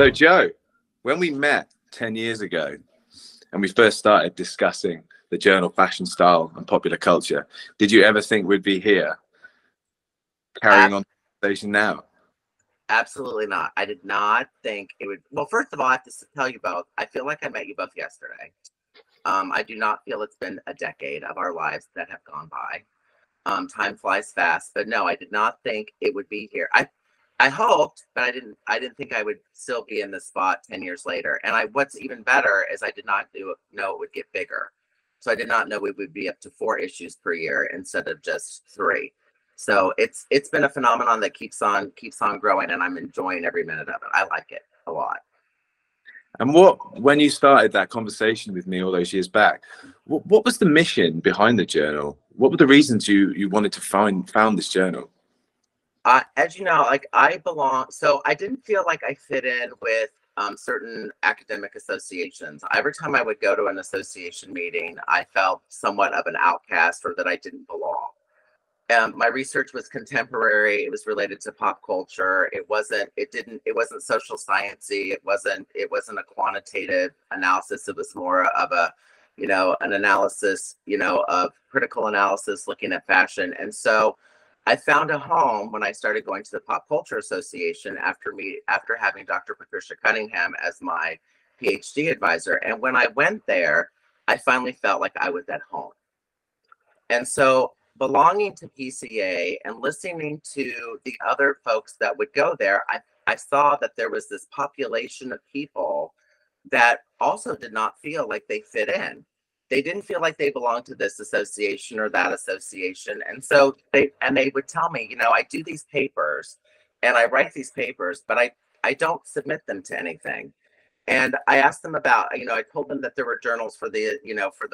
So, Joe, when we met 10 years ago and we first started discussing the journal fashion style and popular culture, did you ever think we'd be here carrying Ab- on the conversation now? Absolutely not. I did not think it would. Well, first of all, I have to tell you both. I feel like I met you both yesterday. I do not feel it's been a decade of our lives that have gone by. Time flies fast, but no, I did not think it would be here. I hoped, but I didn't think I would still be in this spot 10 years later. And what's even better is I did not know it would get bigger. So I did not know we would be up to 4 issues per year instead of just 3. So it's been a phenomenon that keeps on growing, and I'm enjoying every minute of it. I like it a lot. And when you started that conversation with me all those years back, what was the mission behind the journal? What were the reasons you wanted to found this journal? As you know, like so I didn't feel like I fit in with certain academic associations. Every time I would go to an association meeting, I felt somewhat of an outcast or that I didn't belong. My research was contemporary. It was related to pop culture. It wasn't social sciencey. It wasn't a quantitative analysis. It was more of an analysis, of critical analysis looking at fashion. And so I found a home when I started going to the Pop Culture Association after having Dr. Patricia Cunningham as my PhD advisor. And when I went there, I finally felt like I was at home. And so belonging to PCA and listening to the other folks that would go there, I saw that there was this population of people that also did not feel like they fit in. They didn't feel like they belonged to this association or that association. And so they would tell me, I do these papers and I write these papers, but I don't submit them to anything. And I asked them about, I told them that there were journals for the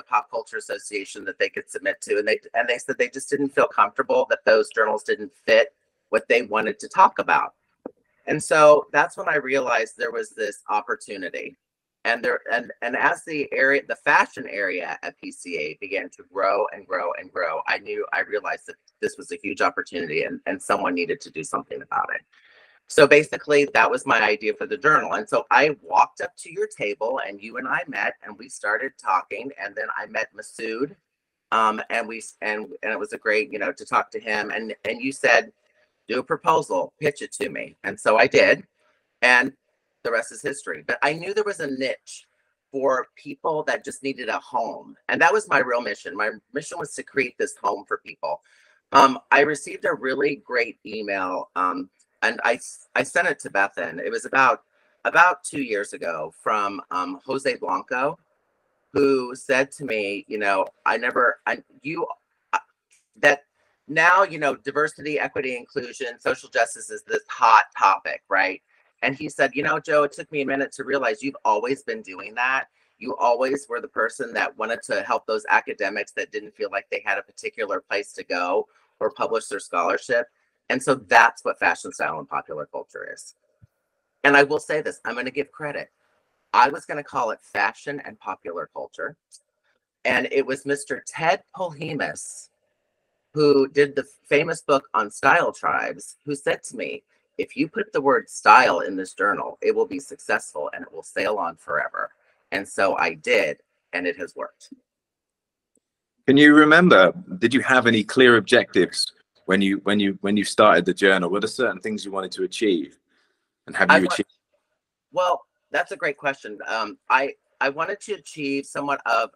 Pop Culture Association that they could submit to. And they said they just didn't feel comfortable, that those journals didn't fit what they wanted to talk about. And so that's when I realized there was this opportunity. And as the fashion area at PCA began to grow and grow and grow, I realized that this was a huge opportunity and someone needed to do something about it. So basically, that was my idea for the journal. And so I walked up to your table and you and I met and we started talking. And then I met Masood. And it was a great, to talk to him. And you said, do a proposal, pitch it to me. And so I did. And the rest is history. But I knew there was a niche for people that just needed a home. And that was my real mission. My mission was to create this home for people. I received a really great email. And I sent it to Beth, and it was about 2 years ago from Jose Blanco, who said to me, that now, diversity, equity, inclusion, social justice is this hot topic, right? And he said, Joe, it took me a minute to realize you've always been doing that. You always were the person that wanted to help those academics that didn't feel like they had a particular place to go or publish their scholarship. And so that's what fashion style and popular culture is. And I will say this, I'm going to give credit. I was going to call it fashion and popular culture. And it was Mr. Ted Polhemus, who did the famous book on style tribes, who said to me, if you put the word style in this journal, it will be successful and it will sail on forever. And so I did, and it has worked. Can you remember, did you have any clear objectives when you started the journal? Were there certain things you wanted to achieve, and have you achieved? Well, that's a great question. I wanted to achieve somewhat of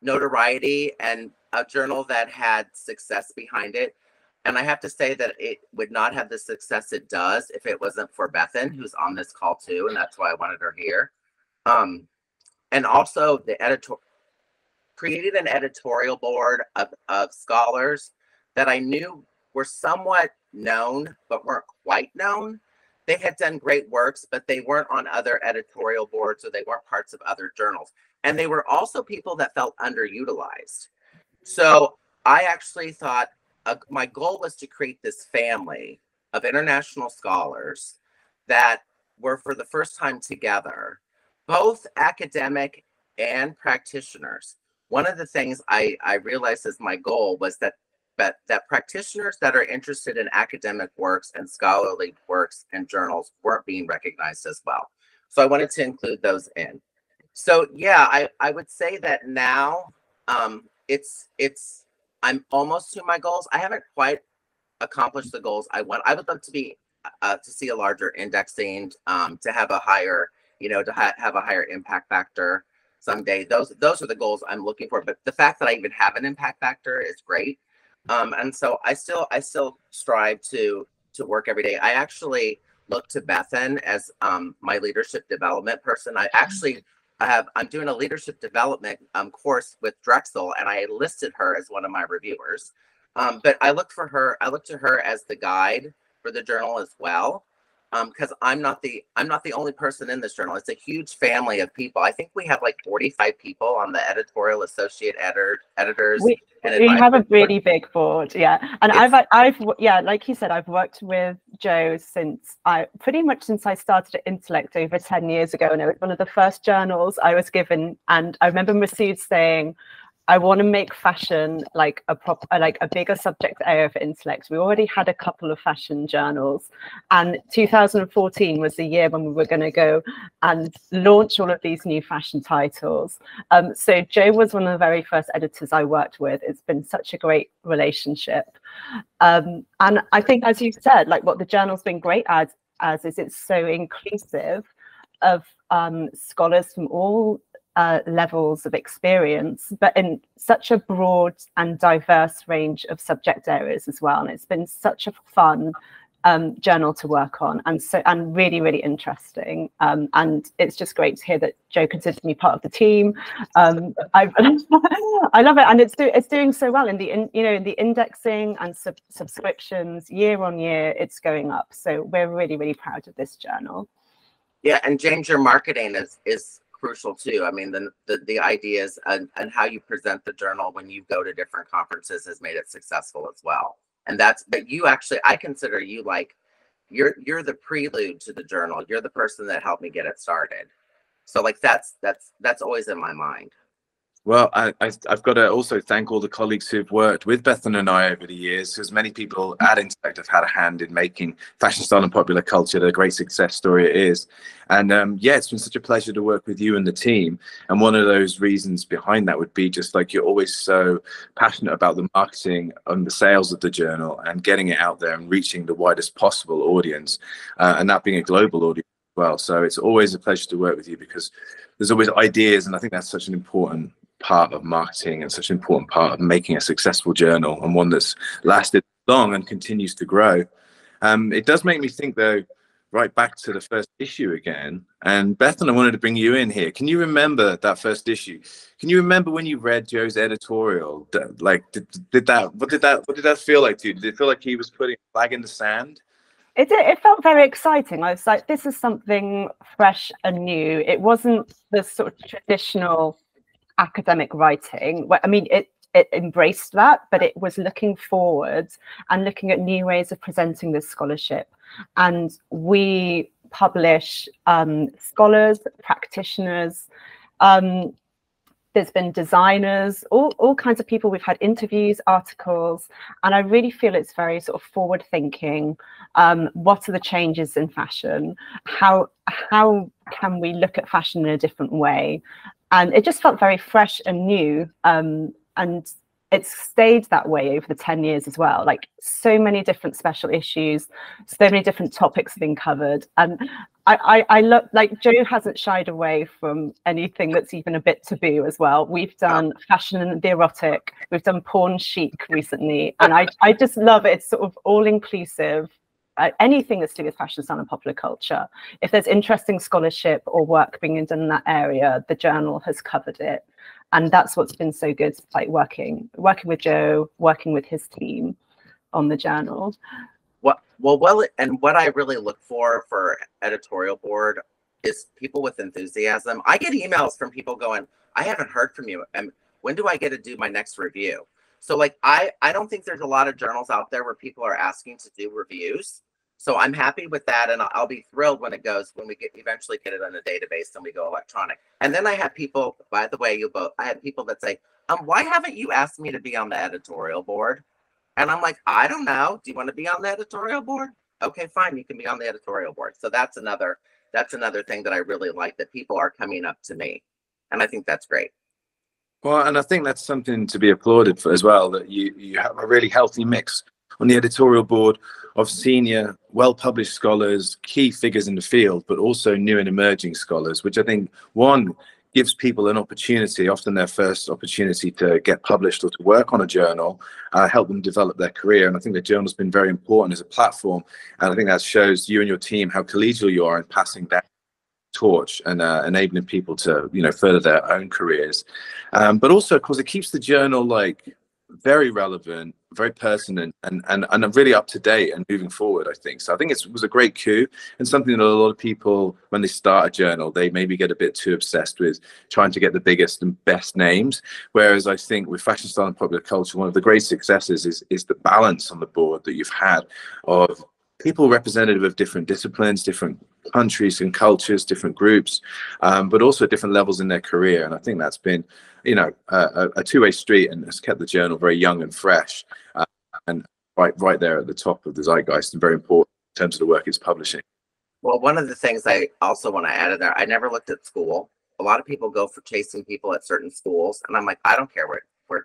notoriety and a journal that had success behind it. And I have to say that it would not have the success it does if it wasn't for Bethan, who's on this call too, and that's why I wanted her here. And also created an editorial board of scholars that I knew were somewhat known, but weren't quite known. They had done great works, but they weren't on other editorial boards, or they weren't parts of other journals. And they were also people that felt underutilized. So I actually thought my goal was to create this family of international scholars that were for the first time together, both academic and practitioners. One of the things I realized as my goal was that that practitioners that are interested in academic works and scholarly works and journals weren't being recognized as well. So I wanted to include those in. So yeah, I would say that now it's I'm almost to my goals. I haven't quite accomplished the goals I want. I would love to be to see a larger indexing, to have a higher, to have a higher impact factor someday. Those are the goals I'm looking for. But the fact that I even have an impact factor is great. And so I still strive to work every day. I actually look to Bethan as my leadership development person. I'm doing a leadership development course with Drexel, and I listed her as one of my reviewers. But I look to her as the guide for the journal as well. Because I'm not the only person in this journal. It's a huge family of people. I think we have like 45 people on the editorial associate editors. We have a really big board, yeah. And I've yeah, like you said, I've worked with Joe pretty much since I started at Intellect over 10 years ago, and it was one of the first journals I was given. And I remember Masood saying, I want to make fashion like a bigger subject area for Intellect. We already had a couple of fashion journals, and 2014 was the year when we were going to go and launch all of these new fashion titles. So Joe was one of the very first editors I worked with. It's been such a great relationship. And I think, as you said, like what the journal's been great as is it's so inclusive of scholars from all levels of experience, but in such a broad and diverse range of subject areas as well. And it's been such a fun journal to work on, and really, really interesting. And it's just great to hear that Joe considers me part of the team. I love it, and it's doing so well in the indexing and subscriptions year on year. It's going up, so we're really, really proud of this journal. Yeah, and James, your marketing is crucial too. I mean, the ideas and how you present the journal when you go to different conferences has made it successful as well. And but you actually, I consider you like you're the prelude to the journal. You're the person that helped me get it started. So like that's always in my mind. Well, I've got to also thank all the colleagues who've worked with Bethan and I over the years, because many people at Intellect have had a hand in making fashion, style, and popular culture the great success story it is. And yeah, it's been such a pleasure to work with you and the team. And one of those reasons behind that would be just like you're always so passionate about the marketing and the sales of the journal and getting it out there and reaching the widest possible audience, and that being a global audience as well. So it's always a pleasure to work with you, because there's always ideas, and I think that's such an important part of marketing and such an important part of making a successful journal, and one that's lasted long and continues to grow. It does make me think, though, right back to the first issue again. And Bethan, I wanted to bring you in here. Can you remember that first issue? Can you remember when you read Joe's editorial? Like, what did that feel like to you? Did it feel like he was putting a flag in the sand? It felt very exciting. I was like, this is something fresh and new. It wasn't the sort of traditional academic writing. I mean, it embraced that, but it was looking forward and looking at new ways of presenting this scholarship. And we publish scholars, practitioners, there's been designers, all kinds of people. We've had interviews, articles, and I really feel it's very sort of forward thinking. What are the changes in fashion? How can we look at fashion in a different way? And it just felt very fresh and new. And it's stayed that way over the 10 years as well. Like, so many different special issues, so many different topics have been covered. And I love, like, Joe hasn't shied away from anything that's even a bit taboo as well. We've done fashion and the erotic, we've done porn chic recently. And I just love it. It's sort of all inclusive. Anything that's to do with fashion, style, and popular culture. If there's interesting scholarship or work being done in that area, the journal has covered it. And that's what's been so good, like working with Joe, working with his team on the journal. And what I really look for editorial board is people with enthusiasm. I get emails from people going, I haven't heard from you, and when do I get to do my next review? So like, I don't think there's a lot of journals out there where people are asking to do reviews. So I'm happy with that, and I'll be thrilled when we eventually get it on a database and we go electronic. And then I have people, by the way, I have people that say, why haven't you asked me to be on the editorial board? And I'm like, I don't know. Do you want to be on the editorial board? Okay, fine. You can be on the editorial board. So that's another thing that I really like, that people are coming up to me. And I think that's great. Well, and I think that's something to be applauded for as well, that you have a really healthy mix on the editorial board of senior, well-published scholars, key figures in the field, but also new and emerging scholars, which I think, one, gives people an opportunity, often their first opportunity to get published or to work on a journal, help them develop their career. And I think the journal's been very important as a platform. And I think that shows you and your team how collegial you are in passing that torch and enabling people to, you know, further their own careers. But also, of course, it keeps the journal like very relevant, very pertinent, and really up to date and moving forward, I think. So I think it was a great coup, and something that a lot of people, when they start a journal, they maybe get a bit too obsessed with trying to get the biggest and best names. Whereas I think with Fashion, Style and Popular Culture, one of the great successes is the balance on the board that you've had of people representative of different disciplines, different countries and cultures, different groups, but also different levels in their career. And I think that's been, you know, a two-way street, and has kept the journal very young and fresh, and right there at the top of the zeitgeist, and very important in terms of the work it's publishing. Well, one of the things I also want to add in there, I never looked at school. A lot of people go for chasing people at certain schools, and I'm like, I don't care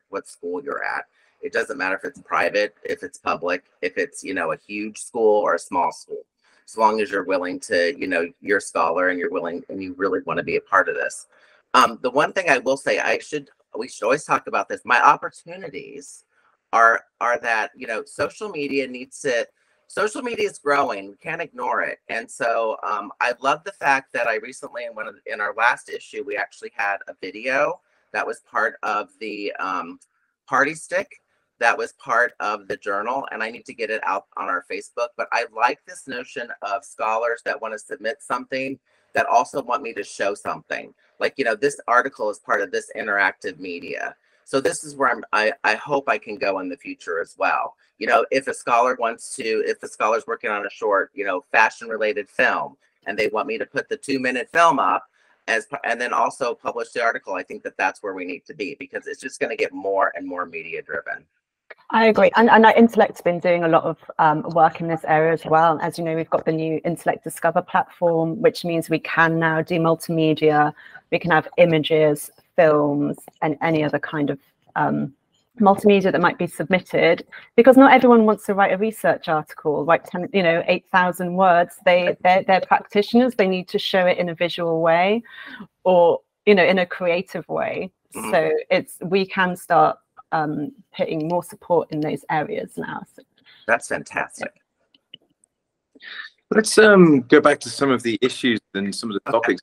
what school you're at. It doesn't matter if it's private, if it's public, if it's, you know, a huge school or a small school. As long as you're willing to, you know, you're a scholar and you're willing and you really want to be a part of this. The one thing I will say, we should always talk about this. My opportunities are that, you know, social media is growing. We can't ignore it. And so I love the fact that I recently, in our last issue, we actually had a video that was part of the party stick. That was part of the journal, and I need to get it out on our Facebook. But I like this notion of scholars that want to submit something that also want me to show something. Like, you know, this article is part of this interactive media. So this is where I hope I can go in the future as well. You know, if the scholar's working on a short, you know, fashion related film, and they want me to put the 2-minute film up and then also publish the article, I think that's where we need to be, because it's just going to get more and more media driven. I agree, and Intellect's been doing a lot of work in this area as well. As you know, we've got the new Intellect Discover platform, which means we can now do multimedia. We can have images, films, and any other kind of multimedia that might be submitted, because not everyone wants to write a research article, write 8,000 words. They're practitioners. They need to show it in a visual way, or, you know, in a creative way. So we can start putting more support in those areas now. So that's fantastic. Let's go back to some of the issues and some of the topics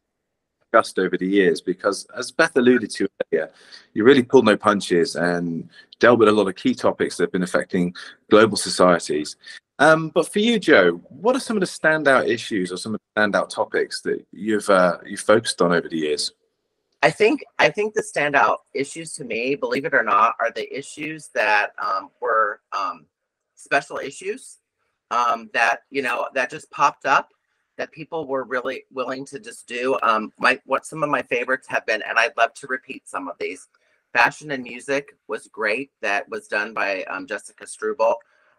discussed over the years, because as Beth alluded to earlier, you really pulled no punches and dealt with a lot of key topics that have been affecting global societies. But for you, Jo, what are some of the standout issues or some of the standout topics that you've focused on over the years? I think the standout issues to me, believe it or not, are the issues that were special issues that, you know, that just popped up, that people were really willing to just do. Some of my favorites have been, and I'd love to repeat some of these. Fashion and music was great. That was done by Jessica Struble.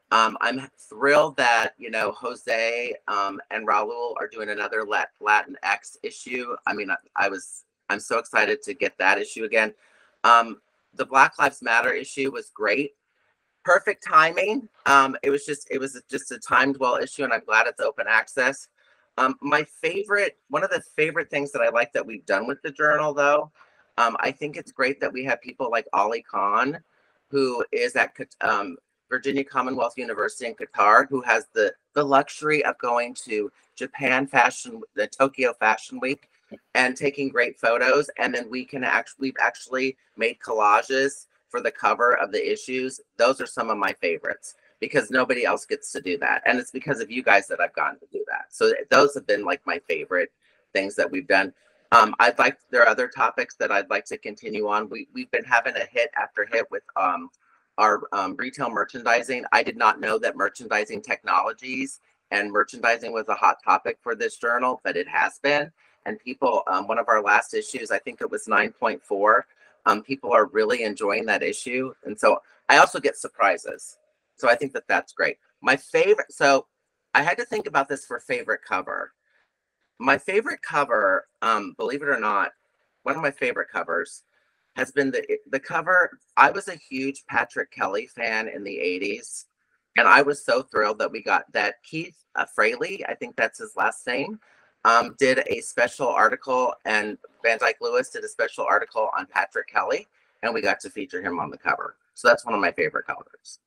I'm thrilled that, you know, Jose and Raul are doing another Latinx issue. I mean, I'm so excited to get that issue again. The Black Lives Matter issue was great. Perfect timing. It was just a timed well issue, and I'm glad it's open access. One of the favorite things that I like that we've done with the journal, though, I think it's great that we have people like Ali Khan, who is at Virginia Commonwealth University in Qatar, who has the luxury of going to the Tokyo Fashion Week, and taking great photos. And then we've actually made collages for the cover of the issues. Those are some of my favorites, because nobody else gets to do that. And it's because of you guys that I've gotten to do that. So those have been like my favorite things that we've done. There are other topics that I'd like to continue on. We've been having a hit after hit with our retail merchandising. I did not know that merchandising technologies and merchandising was a hot topic for this journal, but it has been. And people, one of our last issues, I think it was 9.4, people are really enjoying that issue. And so I also get surprises. So I think that that's great. My favorite, so I had to think about this for favorite cover. My favorite cover, believe it or not, one of my favorite covers has been the cover. I was a huge Patrick Kelly fan in the 80s. And I was so thrilled that we got that Keith Fraley, I think that's his last name, did a special article, and Van Dyke Lewis did a special article on Patrick Kelly, and we got to feature him on the cover. So that's one of my favorite covers.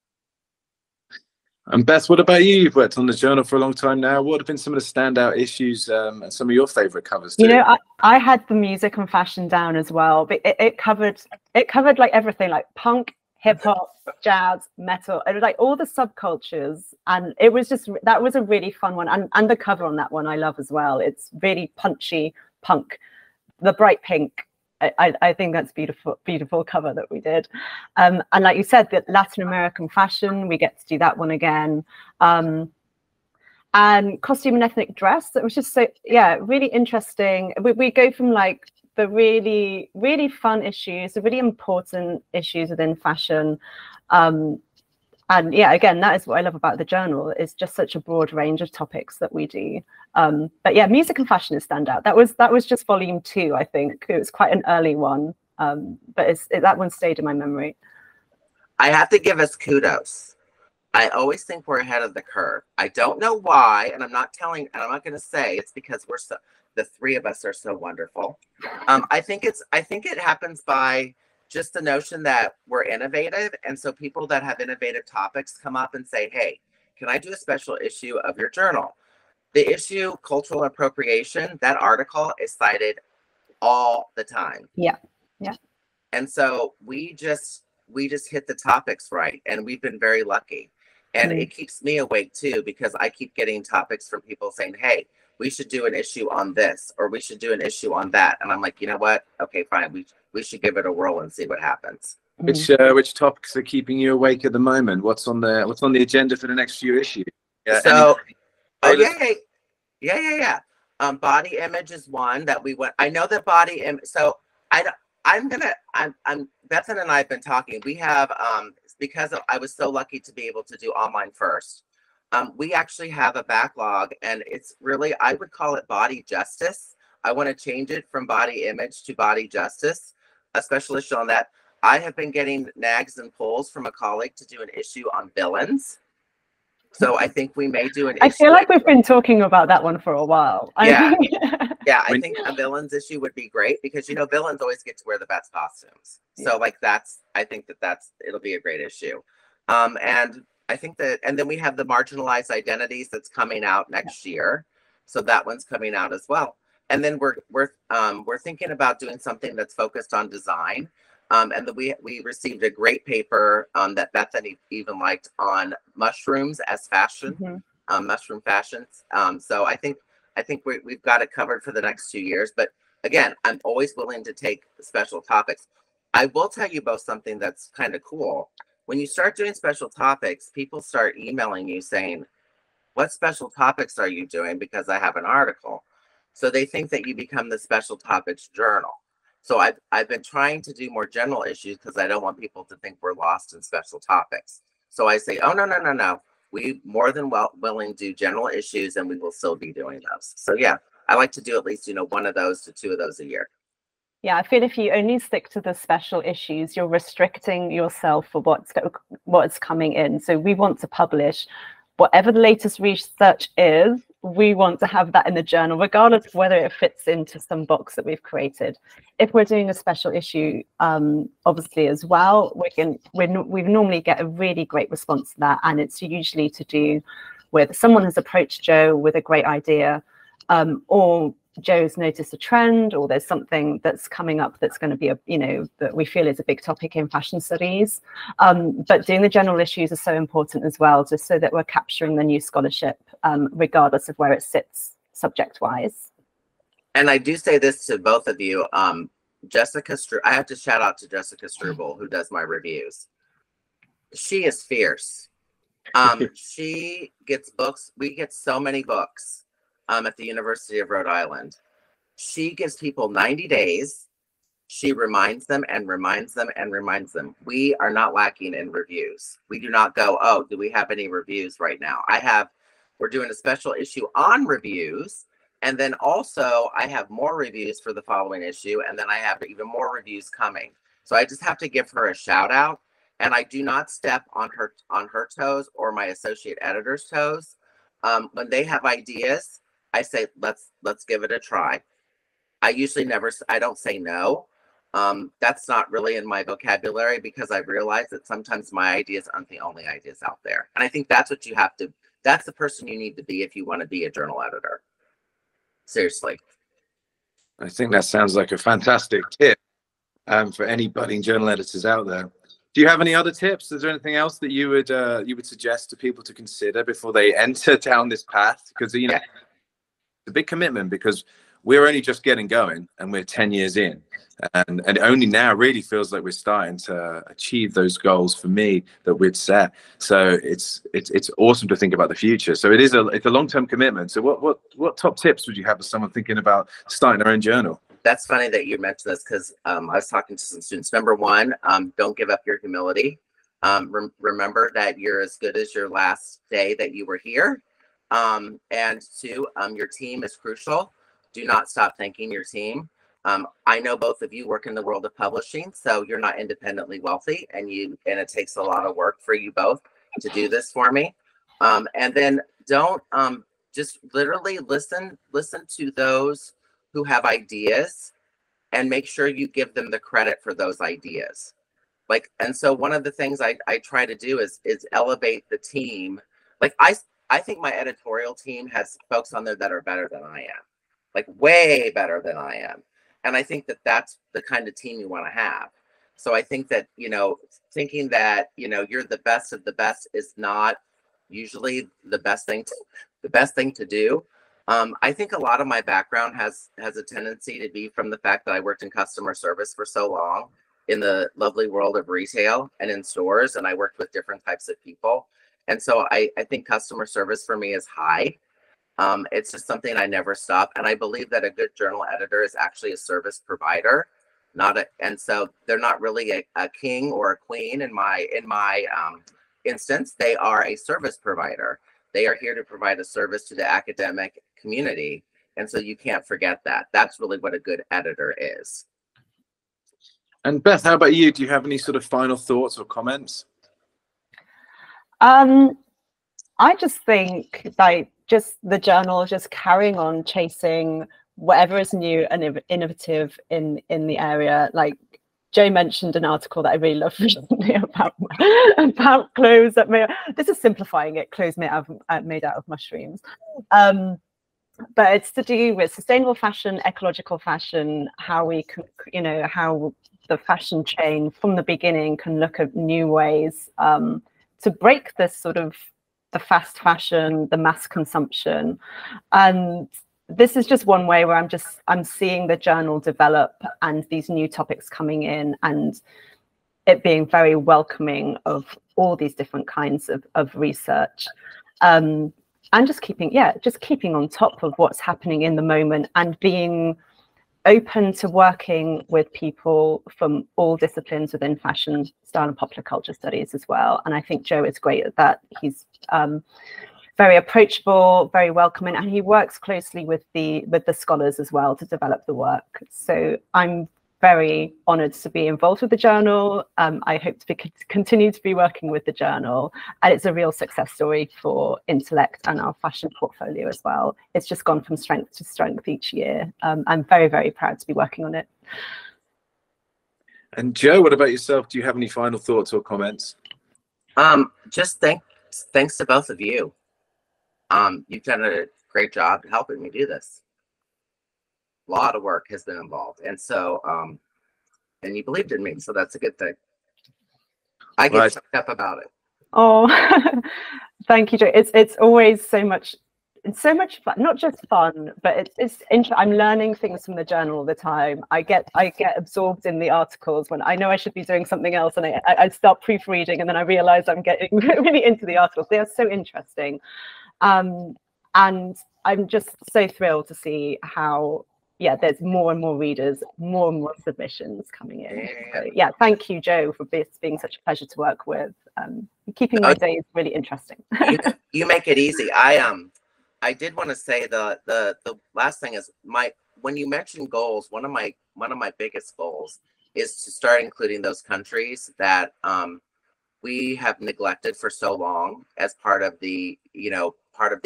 And Beth, what about you? You've worked on the journal for a long time now. What have been some of the standout issues and some of your favorite covers too? You know, I had the music and fashion down as well, but it covered like everything, like punk, hip hop, jazz, metal, it was like all the subcultures, and it was just, that was a really fun one. And the cover on that one I love as well. It's really punchy punk, the bright pink. I think that's beautiful cover that we did. And like you said, the Latin American fashion, we get to do that one again. And costume and ethnic dress, that was just so, yeah, really interesting. We go from like the really, really fun issues, the really important issues within fashion. And yeah, again, that is what I love about the journal. It's just such a broad range of topics that we do. But yeah, music and fashion is standout. That was just volume 2, I think. It was quite an early one, but that one stayed in my memory. I have to give us kudos. I always think we're ahead of the curve. I don't know why, and I'm not going to say it's because the three of us are so wonderful. I think it happens by just the notion that we're innovative. And so people that have innovative topics come up and say, hey, can I do a special issue of your journal? The issue, cultural appropriation, that article is cited all the time. Yeah. Yeah. And so we just hit the topics right. And we've been very lucky. And it keeps me awake too, because I keep getting topics from people saying, hey, we should do an issue on this, or we should do an issue on that. And I'm like, you know what? Okay, fine. We should give it a whirl and see what happens. Which topics are keeping you awake at the moment? What's on the agenda for the next few issues? Yeah, yeah. Body image is one that we went. I know that body image. So I'm Bethan and I have been talking. We have because I was so lucky to be able to do online first. We actually have a backlog, and it's really, I would call it body justice. I want to change it from body image to body justice, a special issue on that. I have been getting nags and pulls from a colleague to do an issue on villains. So I think we may do an issue. I feel like we've been talking about that one for a while. Yeah. Yeah, I think a villains issue would be great, because, you know, villains always get to wear the best costumes. So like I think it'll be a great issue. And I think and then we have the marginalized identities that's coming out next year. So that one's coming out as well. And then we're thinking about doing something that's focused on design. And then we received a great paper that Bethany even liked on mushrooms as fashion, mushroom fashions. So I think we've got it covered for the next 2 years. But again, I'm always willing to take special topics. I will tell you both something that's kind of cool. When you start doing special topics, people start emailing you saying, what special topics are you doing? Because I have an article. So they think that you become the special topics journal. So I've been trying to do more general issues, because I don't want people to think we're lost in special topics. So I say, oh, no. We more than willing to do general issues, and we will still be doing those. So yeah, I like to do at least, one of those to 2 of those a year. Yeah, I feel if you only stick to the special issues, you're restricting yourself for what's coming in. So we want to publish whatever the latest research is. We want to have that in the journal, regardless of whether it fits into some box that we've created. If we're doing a special issue, obviously as well, we normally get a really great response to that, and it's usually to do with someone has approached Jo with a great idea, or Jo's noticed a trend, or there's something that's coming up that's going to be that we feel is a big topic in fashion studies. But doing the general issues is so important as well, just so that we're capturing the new scholarship, regardless of where it sits subject wise. And I do say this to both of you, Jessica I have to shout out to Jessica Struble, who does my reviews. She is fierce. She gets books. We get so many books at the University of Rhode Island. She gives people 90 days she reminds them and reminds them and reminds them. We are not lacking in reviews. We do not go, oh, do we have any reviews right now? We're doing a special issue on reviews. And then also I have more reviews for the following issue. And then I have even more reviews coming. So I just have to give her a shout out. And I do not step on her toes or my associate editor's toes. When they have ideas, I say, let's give it a try. I don't say no. That's not really in my vocabulary because I realize that sometimes my ideas aren't the only ideas out there. And I think that's what you have to, that's the person you need to be if you want to be a journal editor. Seriously. I think that sounds like a fantastic tip for any budding journal editors out there. Do you have any other tips? Is there anything else that you would suggest to people to consider before they enter down this path? Because, you know, it's a big commitment because we're only just getting going and we're 10 years in. And only now really feels like we're starting to achieve those goals for me that we'd set. So it's awesome to think about the future. So it's a long-term commitment. So what top tips would you have for someone thinking about starting their own journal? That's funny that you mentioned this because I was talking to some students. Number one, don't give up your humility. Remember that you're as good as your last day that you were here. And two, your team is crucial. Do not stop thanking your team. I know both of you work in the world of publishing, so you're not independently wealthy, and it takes a lot of work for you both to do this for me. And then don't just literally listen to those who have ideas and make sure you give them the credit for those ideas. Like, and so one of the things I try to do is elevate the team. Like I think my editorial team has folks on there that are better than I am, like way better than I am. And I think that that's the kind of team you want to have. So I think that, you know, thinking that, you know, you're the best of the best is not usually the best thing to do. I think a lot of my background has a tendency to be from the fact that I worked in customer service for so long in the lovely world of retail and in stores, and I worked with different types of people. And so I think customer service for me is high. It's just something I never stop. And I believe that a good journal editor is actually a service provider, and so they're not really a king or a queen in my instance. They are a service provider. They are here to provide a service to the academic community. And so you can't forget that. That's really what a good editor is. And Beth, how about you? Do you have any sort of final thoughts or comments? I just think like just the journal, just carrying on chasing whatever is new and innovative in the area. Like Joe mentioned an article that I really loved recently about clothes that this is simplifying it, clothes made out of mushrooms. But it's to do with sustainable fashion, ecological fashion, how we can, you know, how the fashion chain from the beginning can look at new ways to break this sort of the fast fashion, the mass consumption. And this is just one way where I'm seeing the journal develop and these new topics coming in and it being very welcoming of all these different kinds of research. And just keeping on top of what's happening in the moment and being open to working with people from all disciplines within fashion, style and popular culture studies as well. And I think Joe is great at that. He's very approachable, very welcoming, and he works closely with the scholars as well to develop the work. So I'm very honoured to be involved with the journal. I hope to continue to be working with the journal, and it's a real success story for Intellect and our fashion portfolio as well. It's just gone from strength to strength each year. I'm very, very proud to be working on it. And Joe, what about yourself? Do you have any final thoughts or comments? Just thanks to both of you. You've done a great job helping me do this. A lot of work has been involved, and so and you believed in me, so that's a good thing. I get choked up about it. Oh, thank you, Joe. It's always so much fun, not just fun, but it's interesting. I'm learning things from the journal all the time. I get absorbed in the articles when I know I should be doing something else, and I start proofreading, and then I realize I'm getting really into the articles. They are so interesting, and I'm just so thrilled to see how yeah, there's more and more readers, more and more submissions coming in. Yeah. So, yeah, thank you, Joe, for being such a pleasure to work with. Keeping my days really interesting. you make it easy. I did want to say the last thing is when you mention goals, one of my biggest goals is to start including those countries that we have neglected for so long as part of the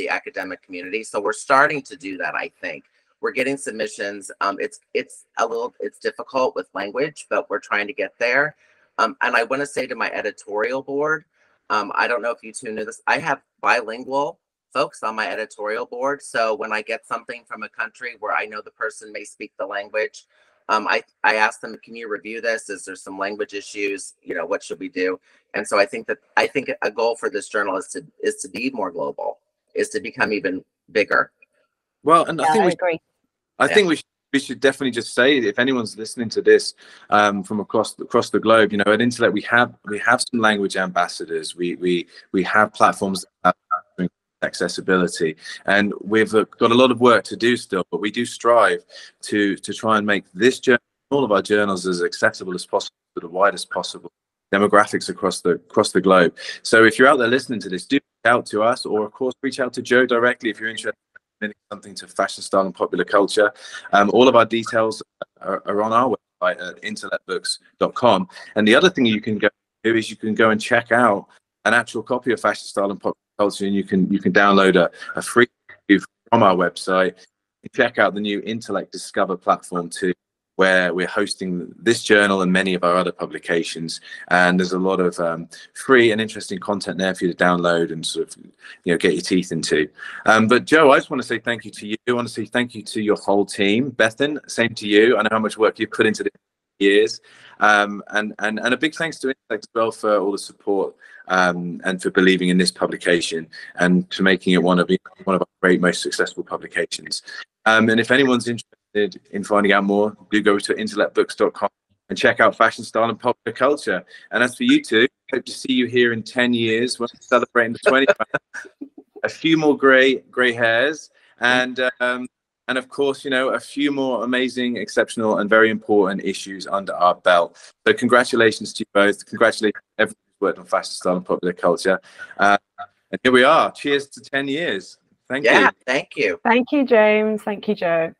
academic community. So we're starting to do that. I think we're getting submissions. It's difficult with language, but we're trying to get there. And I want to say to my editorial board, I don't know if you two knew this, I have bilingual folks on my editorial board. So when I get something from a country where I know the person may speak the language, I ask them, can you review this? Is there some language issues? What should we do? And so I think a goal for this journal is to be more global, is to become even bigger. Well, and yeah, I agree. I think we should definitely just say, if anyone's listening to this from across the globe, at Intellect we have some language ambassadors. We have platforms that have accessibility, and we've got a lot of work to do still, but we do strive to try and make this journal, all of our journals, as accessible as possible to the widest possible demographics across the globe. So if you're out there listening to this, do reach out to us, or of course reach out to Joe directly if you're interested in something to fashion, style, and popular culture. All of our details are on our website at intellectbooks.com. And the other thing you can go do is you can go and check out an actual copy of Fashion, Style, and Popular Culture, and you can download a free review from our website. Check out the new Intellect Discover platform too, where we're hosting this journal and many of our other publications. And there's a lot of free and interesting content there for you to download and sort of, get your teeth into. But Joe, I just want to say thank you to you. I want to say thank you to your whole team. Bethan, same to you. I know how much work you've put into this years. And a big thanks to Intellect as well for all the support and for believing in this publication and to making it one of our great, most successful publications. And if anyone's interested in finding out more, do go to intellectbooks.com and check out Fashion, Style, and Popular Culture. And as for you two, hope to see you here in 10 years when we're celebrating the 20th. A few more gray hairs, and of course, a few more amazing, exceptional, and very important issues under our belt. So congratulations to you both. Congratulations to everyone who's worked on Fashion, Style, and Popular Culture. And here we are. Cheers to 10 years. Thank you. Thank you. Thank you, James. Thank you, Joe.